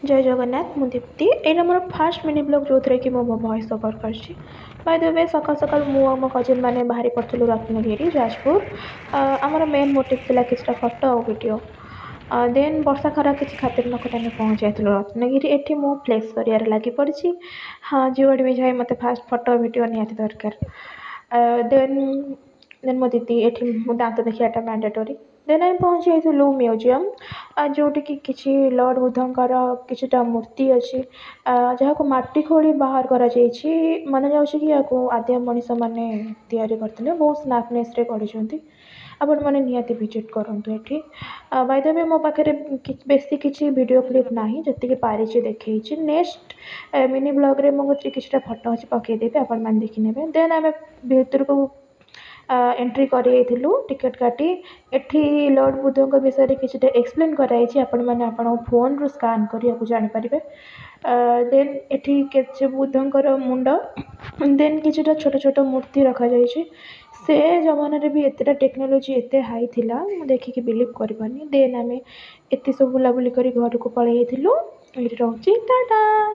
जय जगन्नाथ मु दीप्ति एटा मोर fast mini blog जो थी कि मो वॉइस ओवर कर बाय द वे सकाल सकाल मु मो कजिन मैंने बाहरी पड़ू रत्नगिरी जाजपुर आमर मेन मोटिव था कि फटो और वीडियो देन वर्षा खरा किसी खातिर नक आम पहुँच जाइल रत्नगिरी एटी मु फ्लेक्स कर लगी पड़ी हाँ जुआड़े भी जाए मत फास्ट फटो वीडियो निहाती दरकार देन देन मो दीदी ये दात देखा मैंडेटरी देन आम पहुँची जाइलु म्यूजियम जोटिकी किसी लॉर्ड बुद्धंकर किछिटा मूर्ति अच्छी जहाँ को माटी खोली बाहर करा मन जाऊँ कि आद्य मनीष मैंने तैयारी करते बहुत स्नाकनेस गढ़ी आपण मैंने निहाती विजिट करूँ ये बाय द वे मो पाखे बेसी किसी वीडियो क्लिप ना जी पारी देखी नेक्स्ट मिनी ब्लॉग रे मो किसी फटो अच्छी पकईदेवी आपण मैंने देखने देन आम भीतर को एंट्री करूँ टिकेट काटी एठी लॉर्ड बुद्धों विषय में किसी एक्सप्लेन कराई आपण मैंने आप फोन रु स्कान करके जानीपारे देन एटी बुद्धंकर मुंड देन किसी छोट छोट मूर्ति रखा जाइए से जमाना भी एतटा टेक्नोलोजी एत हाई थिला देखिकी बिलीव करनी देन आम एत सब बुलाबुली कर घर को पलैलु ये रोचे टाटा।